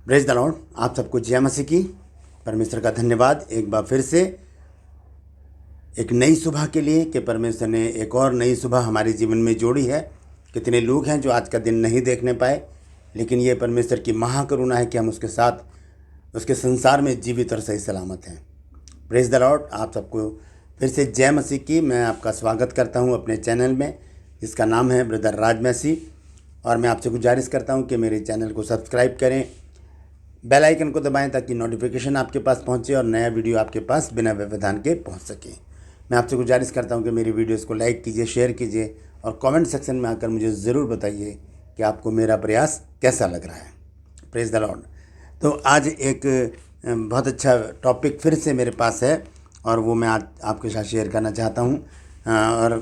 Praise the Lord. आप सबको जय मसीह की। परमेश्वर का धन्यवाद एक बार फिर से एक नई सुबह के लिए कि परमेश्वर ने एक और नई सुबह हमारे जीवन में जोड़ी है। कितने लोग हैं जो आज का दिन नहीं देखने पाए, लेकिन ये परमेश्वर की महाकरुणा है कि हम उसके साथ उसके संसार में जीवित और सही सलामत हैं। Praise the Lord. आप सबको फिर से जय मसीह की। मैं आपका स्वागत करता हूँ अपने चैनल में, जिसका नाम है ब्रदर राज मसीह। और मैं आपसे गुजारिश करता हूँ कि मेरे चैनल को सब्सक्राइब करें, बेल आइकन को दबाएं ताकि नोटिफिकेशन आपके पास पहुंचे और नया वीडियो आपके पास बिना व्यवधान के पहुंच सके। मैं आपसे गुजारिश करता हूं कि मेरी वीडियोस को लाइक कीजिए, शेयर कीजिए और कमेंट सेक्शन में आकर मुझे ज़रूर बताइए कि आपको मेरा प्रयास कैसा लग रहा है। Praise the Lord. तो आज एक बहुत अच्छा टॉपिक फिर से मेरे पास है और वो मैं आज आपके साथ शेयर करना चाहता हूँ। और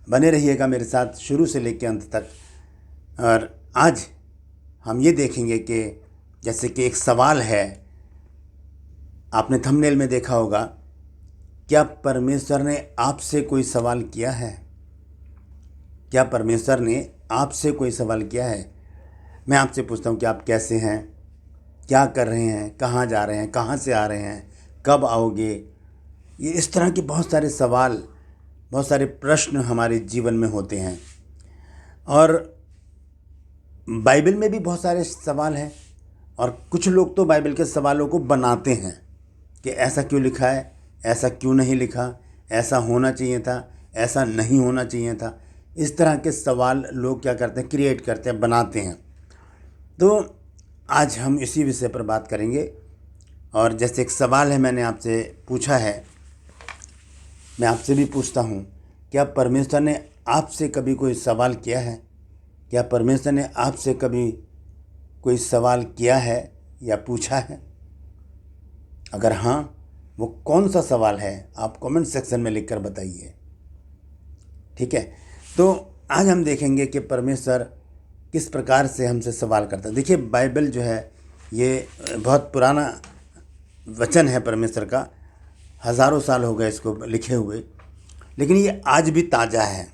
बने रहिएगा मेरे साथ शुरू से लेकर अंत तक। और आज हम ये देखेंगे कि जैसे कि एक सवाल है, आपने थंबनेल में देखा होगा, क्या परमेश्वर ने आपसे कोई सवाल किया है? क्या परमेश्वर ने आपसे कोई सवाल किया है? मैं आपसे पूछता हूँ कि आप कैसे हैं, क्या कर रहे हैं, कहाँ जा रहे हैं, कहाँ से आ रहे हैं, कब आओगे? ये इस तरह के बहुत सारे सवाल, बहुत सारे प्रश्न हमारे जीवन में होते हैं। और बाइबल में भी बहुत सारे सवाल हैं और कुछ लोग तो बाइबल के सवालों को बनाते हैं कि ऐसा क्यों लिखा है, ऐसा क्यों नहीं लिखा, ऐसा होना चाहिए था, ऐसा नहीं होना चाहिए था। इस तरह के सवाल लोग क्या करते हैं, क्रिएट करते हैं, बनाते हैं। तो आज हम इसी विषय पर बात करेंगे। और जैसे एक सवाल है, मैंने आपसे पूछा है, मैं आपसे भी पूछता हूँ, क्या परमेश्वर ने आपसे कभी कोई सवाल किया है? क्या परमेश्वर ने आपसे कभी कोई सवाल किया है या पूछा है? अगर हाँ, वो कौन सा सवाल है, आप कमेंट सेक्शन में लिखकर बताइए। ठीक है। तो आज हम देखेंगे कि परमेश्वर किस प्रकार से हमसे सवाल करता है। देखिए, बाइबल जो है ये बहुत पुराना वचन है परमेश्वर का। हज़ारों साल हो गए इसको लिखे हुए, लेकिन ये आज भी ताज़ा है।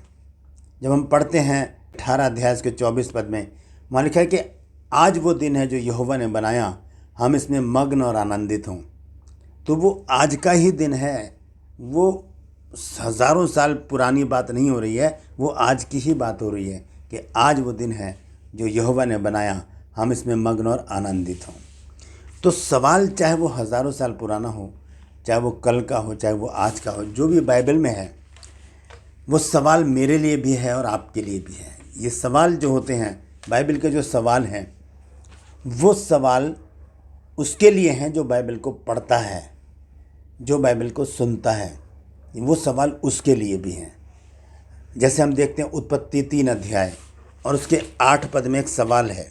जब हम पढ़ते हैं 18 अध्याय के 24 पद में, वहाँ लिखा है कि आज वो दिन है जो यहोवा ने बनाया, हम इसमें मग्न और आनंदित हों। तो वो आज का ही दिन है, वो हज़ारों साल पुरानी बात नहीं हो रही है, वो आज की ही बात हो रही है कि आज वो दिन है जो यहोवा ने बनाया, हम इसमें मग्न और आनंदित हों। तो सवाल चाहे वो हज़ारों साल पुराना हो, चाहे वो कल का हो, चाहे वो आज का हो, जो भी बाइबल में है वो सवाल मेरे लिए भी है और आपके लिए भी है। ये सवाल जो होते हैं, बाइबल के जो सवाल हैं, वो सवाल उसके लिए हैं जो बाइबल को पढ़ता है, जो बाइबल को सुनता है। वो सवाल उसके लिए भी हैं। जैसे हम देखते हैं उत्पत्ति 3 अध्याय और उसके 8 पद में एक सवाल है।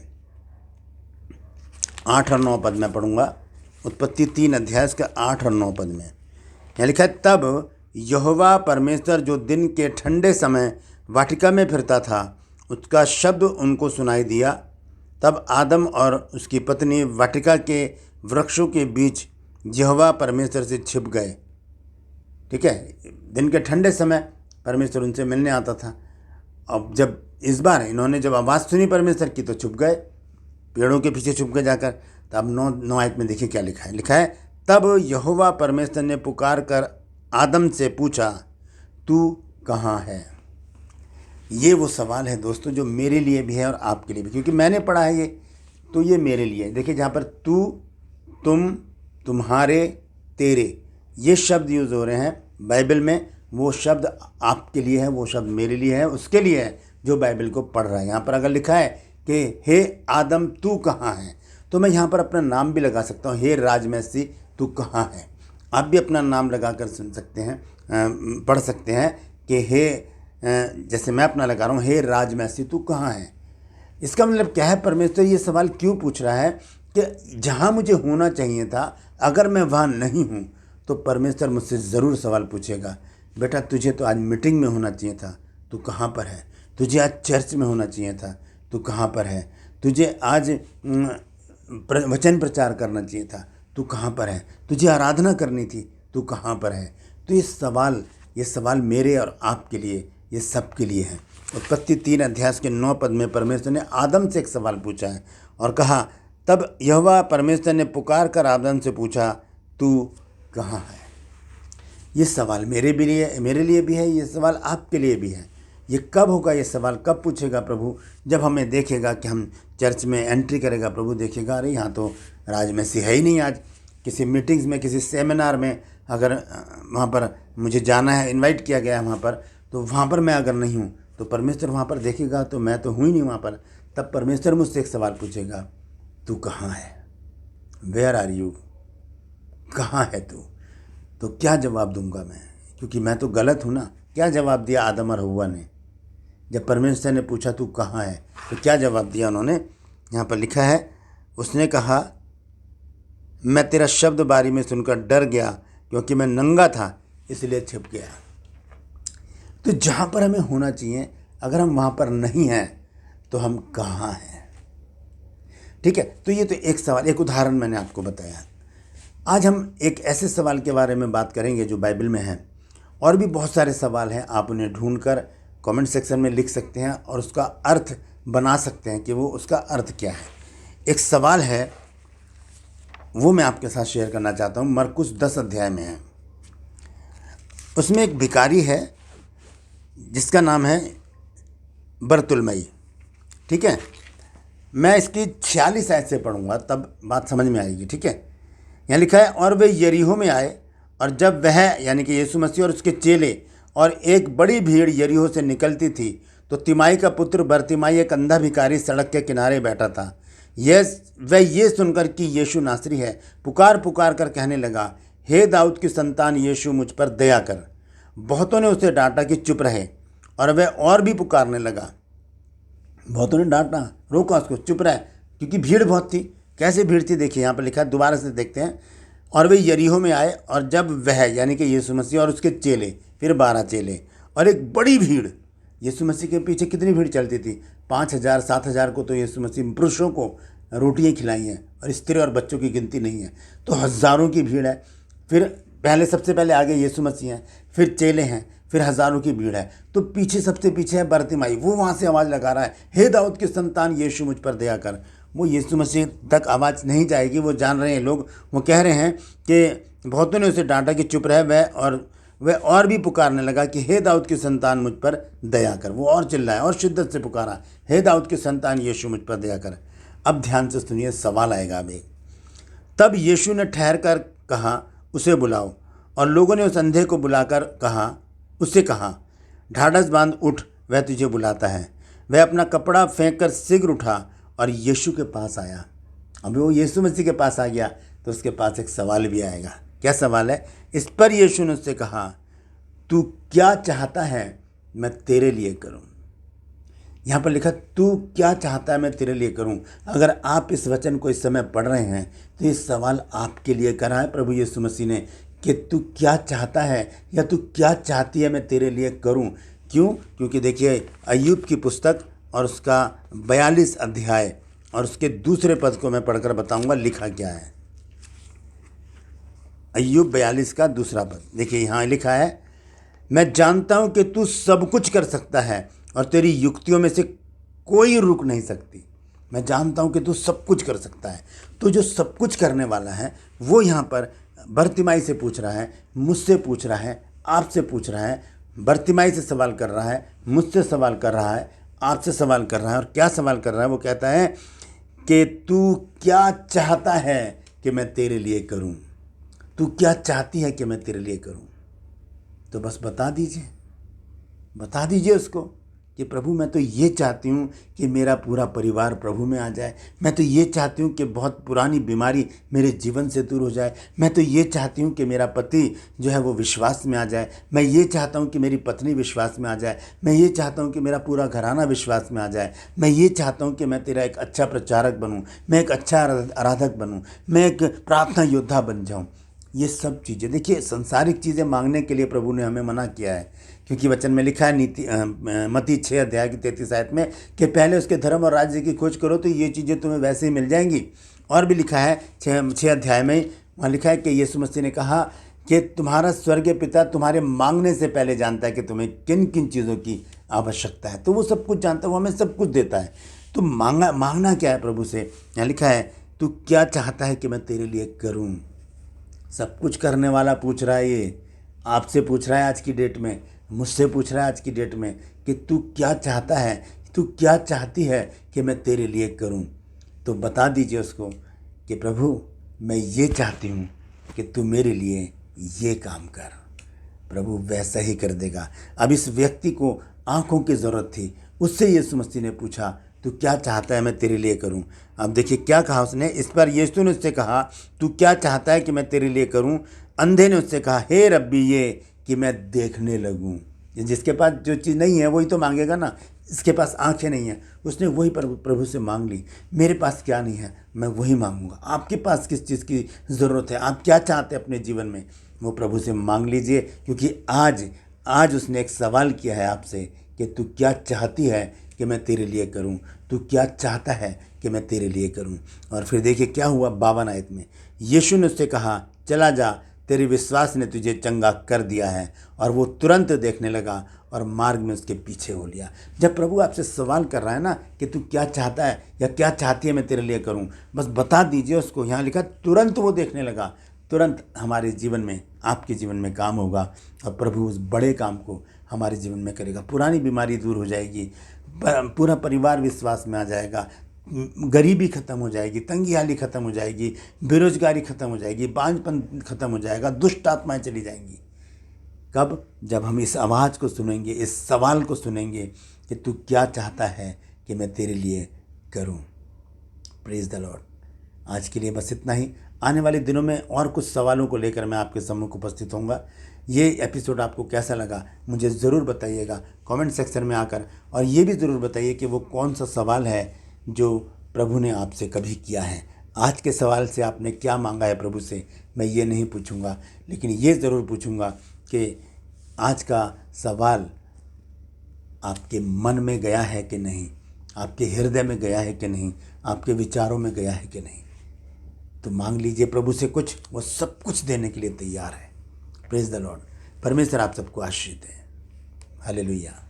8 और 9 पद में पढ़ूंगा। उत्पत्ति 3 अध्याय उसके 8 और 9 पद में यहाँ लिखा है, तब यहोवा परमेश्वर जो दिन के ठंडे समय वाटिका में फिरता था, उसका शब्द उनको सुनाई दिया। तब आदम और उसकी पत्नी वाटिका के वृक्षों के बीच यहोवा परमेश्वर से छिप गए। ठीक है, दिन के ठंडे समय परमेश्वर उनसे मिलने आता था। अब जब इस बार इन्होंने जब आवाज़ सुनी परमेश्वर की, तो छुप गए, पेड़ों के पीछे छुप गए जाकर। तब 9 आयत में देखिए क्या लिखा है। लिखा है, तब यहोवा परमेश्वर ने पुकार कर आदम से पूछा, तू कहाँ है? ये वो सवाल है दोस्तों जो मेरे लिए भी है और आपके लिए भी, क्योंकि मैंने पढ़ा है ये, तो ये मेरे लिए। देखिए, जहाँ पर तू, तुम, तुम्हारे, तेरे, ये शब्द यूज़ हो रहे हैं बाइबल में, वो शब्द आपके लिए है, वो शब्द मेरे लिए है, उसके लिए है जो बाइबल को पढ़ रहा है। यहाँ पर अगर लिखा है कि हे आदम तू कहाँ है, तो मैं यहाँ पर अपना नाम भी लगा सकता हूँ, हे राजमैसी तू कहाँ है। आप भी अपना नाम लगा कर सुन सकते हैं, पढ़ सकते हैं कि हे, जैसे मैं अपना लगा रहा हूँ, हे राजमैसी तू कहाँ है। इसका मतलब क्या है, परमेश्वर ये सवाल क्यों पूछ रहा है कि जहाँ मुझे होना चाहिए था, अगर मैं वहाँ नहीं हूँ तो परमेश्वर मुझसे ज़रूर सवाल पूछेगा, बेटा तुझे तो आज मीटिंग में होना चाहिए था, तू कहाँ पर है? तुझे आज चर्च में होना चाहिए था, तू कहाँ पर है? तुझे आज वचन प्रचार करना चाहिए था, तू कहाँ पर है? तुझे आराधना करनी थी, तू कहाँ पर है? तो ये सवाल मेरे और आपके लिए, ये सब के लिए है। उत्पत्ति 3 अध्याय के 9 पद में परमेश्वर ने आदम से एक सवाल पूछा है और कहा, तब यहोवा परमेश्वर ने पुकार कर आदम से पूछा, तू कहाँ है? ये सवाल मेरे लिए भी है, ये सवाल आपके लिए भी है। ये कब होगा? ये सवाल कब पूछेगा प्रभु? जब हमें देखेगा कि हम चर्च में एंट्री करेगा, प्रभु देखेगा अरे यहाँ तो राज मसीह है ही नहीं। आज किसी मीटिंग्स में, किसी सेमिनार में अगर वहाँ पर मुझे जाना है, इनवाइट किया गया है वहाँ पर, तो वहाँ पर मैं अगर नहीं हूँ तो परमेश्वर वहाँ पर देखेगा तो मैं तो हूँ ही नहीं वहाँ पर। तब परमेश्वर मुझसे एक सवाल पूछेगा, तू कहाँ है? Where are you? कहाँ है तू? तो क्या जवाब दूंगा मैं? क्योंकि मैं तो गलत हूँ ना। क्या जवाब दिया आदम और हव्वा ने? जब परमेश्वर ने पूछा तू कहाँ है, तो क्या जवाब दिया उन्होंने? यहाँ पर लिखा है, उसने कहा, मैं तेरा शब्द बारी में सुनकर डर गया, क्योंकि मैं नंगा था इसलिए छिप गया। तो जहाँ पर हमें होना चाहिए, अगर हम वहाँ पर नहीं हैं तो हम कहाँ हैं? ठीक है, तो ये तो एक सवाल, एक उदाहरण मैंने आपको बताया। आज हम एक ऐसे सवाल के बारे में बात करेंगे जो बाइबल में है। और भी बहुत सारे सवाल हैं, आप उन्हें ढूंढकर कमेंट सेक्शन में लिख सकते हैं और उसका अर्थ बना सकते हैं कि वो उसका अर्थ क्या है। एक सवाल है, वो मैं आपके साथ शेयर करना चाहता हूँ। मरकुस 10 अध्याय में है। उसमें एक भिखारी है जिसका नाम है बरतुलमई। ठीक है, मैं इसकी 46 आयत से पढ़ूंगा, तब बात समझ में आएगी। ठीक है, यहाँ लिखा है, और वे यरीहो में आए, और जब वह यानी कि यीशु मसीह और उसके चेले और एक बड़ी भीड़ यरीहो से निकलती थी, तो तिमाई का पुत्र बरतिमाई, एक अंधा भिखारी, सड़क के किनारे बैठा था। वह ये सुनकर कि यीशु नासरी है, पुकार पुकार कर कहने लगा, हे दाऊद की संतान यीशु, मुझ पर दया कर। बहुतों ने उसे डांटा कि चुप रहे, और वह और भी पुकारने लगा। बहुतों ने डांटा, रोका उसको, चुप रहे, क्योंकि भीड़ बहुत थी। कैसे भीड़ थी देखिए, यहाँ पर लिखा है, दोबारा से देखते हैं। और वे यरीहो में आए, और जब वह यानी कि यीशु मसीह और उसके चेले, फिर 12 चेले और एक बड़ी भीड़, यीशु मसीह के पीछे कितनी भीड़ चलती थी? 5,000 7,000 को तो यीशु मसीह पुरुषों को रोटियाँ खिलाई हैं, और स्त्री और बच्चों की गिनती नहीं है, तो हज़ारों की भीड़ है। फिर सबसे पहले आगे यीशु मसीह हैं, फिर चेले हैं, फिर हज़ारों की भीड़ है। तो पीछे सबसे पीछे है बरतिमाई। वो वहाँ से आवाज़ लगा रहा है, हे दाऊद की संतान यीशु, मुझ पर दया कर। वो यीशु मसीह तक आवाज़ नहीं जाएगी, वो जान रहे हैं लोग। वो कह रहे हैं कि बहुतों ने उसे डांटा कि चुप रहे, वह और भी पुकारने लगा कि हे दाऊद की संतान मुझ पर दया कर। वो और चिल्लाया और शिद्दत से पुकारा, हे दाऊद की संतान यीशु, मुझ पर दया कर। अब ध्यान से सुनिए, सवाल आएगा अब एक। तब यीशु ने ठहर कर कहा, उसे बुलाओ। और लोगों ने उस अंधे को बुलाकर उससे कहा, ढाढ़स बांध, उठ, वह तुझे बुलाता है। वह अपना कपड़ा फेंक कर शीघ्र उठा और यीशु के पास आया। अभी वो यीशु मसीह के पास आ गया तो उसके पास एक सवाल भी आएगा। क्या सवाल है? इस पर यीशु ने उससे कहा, तू क्या चाहता है मैं तेरे लिए करूं? यहाँ पर लिखा, तू क्या चाहता है मैं तेरे लिए करूं। अगर आप इस वचन को इस समय पढ़ रहे हैं तो ये सवाल आपके लिए करा है प्रभु यीशु मसीह ने कि तू क्या चाहता है या तू क्या चाहती है मैं तेरे लिए करूं। क्यों? क्योंकि देखिए, अय्यूब की पुस्तक और उसका 42 अध्याय और उसके दूसरे पद को मैं पढ़कर बताऊंगा लिखा क्या है। अय्यूब 42 का दूसरा पद देखिए, यहाँ लिखा है, मैं जानता हूँ कि तू सब कुछ कर सकता है और तेरी युक्तियों में से कोई रुक नहीं सकती। मैं जानता हूँ कि तू सब कुछ कर सकता है। तो जो सब कुछ करने वाला है वो यहाँ पर बरतिमाई से पूछ रहा है, मुझसे पूछ रहा है, आपसे पूछ रहा है। बरतिमाई से सवाल कर रहा है, मुझसे सवाल कर रहा है, आपसे सवाल कर रहा है। और क्या सवाल कर रहा है? वो कहता है कि तू क्या चाहता है कि मैं तेरे लिए करूं? तू क्या चाहती है कि मैं तेरे लिए करूं? तो बस बता दीजिए उसको कि प्रभु मैं तो ये चाहती हूँ कि मेरा पूरा परिवार प्रभु में आ जाए। मैं तो ये चाहती हूँ कि बहुत पुरानी बीमारी मेरे जीवन से दूर हो जाए। मैं तो ये चाहती हूँ कि मेरा पति जो है वो विश्वास में आ जाए। मैं ये चाहता हूँ कि मेरी पत्नी विश्वास में आ जाए। मैं ये चाहता हूँ कि मेरा पूरा घराना विश्वास में आ जाए। मैं ये चाहता हूँ कि मैं तेरा एक अच्छा प्रचारक बनूँ, मैं एक अच्छा आराधक बनूँ, मैं एक प्रार्थना योद्धा बन जाऊँ। ये सब चीज़ें, देखिए, संसारिक चीज़ें मांगने के लिए प्रभु ने हमें मना किया है, क्योंकि वचन में लिखा है मत्ती 6 अध्याय की 33 आयत में कि पहले उसके धर्म और राज्य की खोज करो तो ये चीज़ें तुम्हें वैसे ही मिल जाएंगी। और भी लिखा है 6 अध्याय में, वहाँ लिखा है कि यीशु मसीह ने कहा कि तुम्हारा स्वर्गीय पिता तुम्हारे मांगने से पहले जानता है कि तुम्हें किन किन चीज़ों की आवश्यकता है। तो वो सब कुछ जानता है, वो हमें सब कुछ देता है। तो मांगना क्या है प्रभु से? यहाँ लिखा है तू क्या चाहता है कि मैं तेरे लिए करूं। सब कुछ करने वाला पूछ रहा है, ये आपसे पूछ रहा है आज की डेट में, मुझसे पूछ रहा है आज की डेट में कि तू क्या चाहता है, तू क्या चाहती है कि मैं तेरे लिए करूं। तो बता दीजिए उसको कि प्रभु मैं ये चाहती हूँ कि तू मेरे लिए ये काम कर। प्रभु वैसा ही कर देगा। अब इस व्यक्ति को आंखों की ज़रूरत थी, उससे यीशु मसीह ने पूछा तू क्या चाहता है मैं तेरे लिए करूं। अब देखिए क्या कहा उसने। इस पर यीशु ने उससे कहा तू क्या चाहता है कि मैं तेरे लिए करूं। अंधे ने उससे कहा हे रब्बी ये कि मैं देखने लगूं। जिसके पास जो चीज़ नहीं है वही तो मांगेगा ना। इसके पास आंखें नहीं है, उसने वही प्रभु से मांग ली। मेरे पास क्या नहीं है मैं वही मांगूंगा। आपके पास किस चीज़ की ज़रूरत है, आप क्या चाहते हैं अपने जीवन में, वो प्रभु से मांग लीजिए। क्योंकि आज उसने एक सवाल किया है आपसे कि तू क्या चाहती है कि मैं तेरे लिए करूं, तू क्या चाहता है कि मैं तेरे लिए करूं। और फिर देखिए क्या हुआ 52 आयत में। यीशु ने उससे कहा चला जा, तेरे विश्वास ने तुझे चंगा कर दिया है। और वो तुरंत देखने लगा और मार्ग में उसके पीछे हो लिया। जब प्रभु आपसे सवाल कर रहा है ना कि तू क्या चाहता है या क्या चाहती है मैं तेरे लिए करूं, बस बता दीजिए उसको। यहाँ लिखा तुरंत वो देखने लगा। तुरंत हमारे जीवन में, आपके जीवन में काम होगा और प्रभु उस बड़े काम को हमारे जीवन में करेगा। पुरानी बीमारी दूर हो जाएगी, पूरा परिवार विश्वास में आ जाएगा, गरीबी खत्म हो जाएगी, तंगी हाली खत्म हो जाएगी, बेरोजगारी खत्म हो जाएगी, बांझपन खत्म हो जाएगा, दुष्ट आत्माएं चली जाएंगी। कब? जब हम इस आवाज़ को सुनेंगे, इस सवाल को सुनेंगे कि तू क्या चाहता है कि मैं तेरे लिए करूं। Praise the Lord. आज के लिए बस इतना ही। आने वाले दिनों में और कुछ सवालों को लेकर मैं आपके सम्मुख उपस्थित होऊंगा। ये एपिसोड आपको कैसा लगा मुझे ज़रूर बताइएगा कमेंट सेक्शन में आकर। और ये भी ज़रूर बताइए कि वो कौन सा सवाल है जो प्रभु ने आपसे कभी किया है। आज के सवाल से आपने क्या मांगा है प्रभु से, मैं ये नहीं पूछूंगा, लेकिन ये ज़रूर पूछूंगा कि आज का सवाल आपके मन में गया है कि नहीं, आपके हृदय में गया है कि नहीं, आपके विचारों में गया है कि नहीं। तो मांग लीजिए प्रभु से कुछ, वो सब कुछ देने के लिए तैयार है। Praise the Lord. परमेश्वर आप सबको आशीष दे। हालेलुया।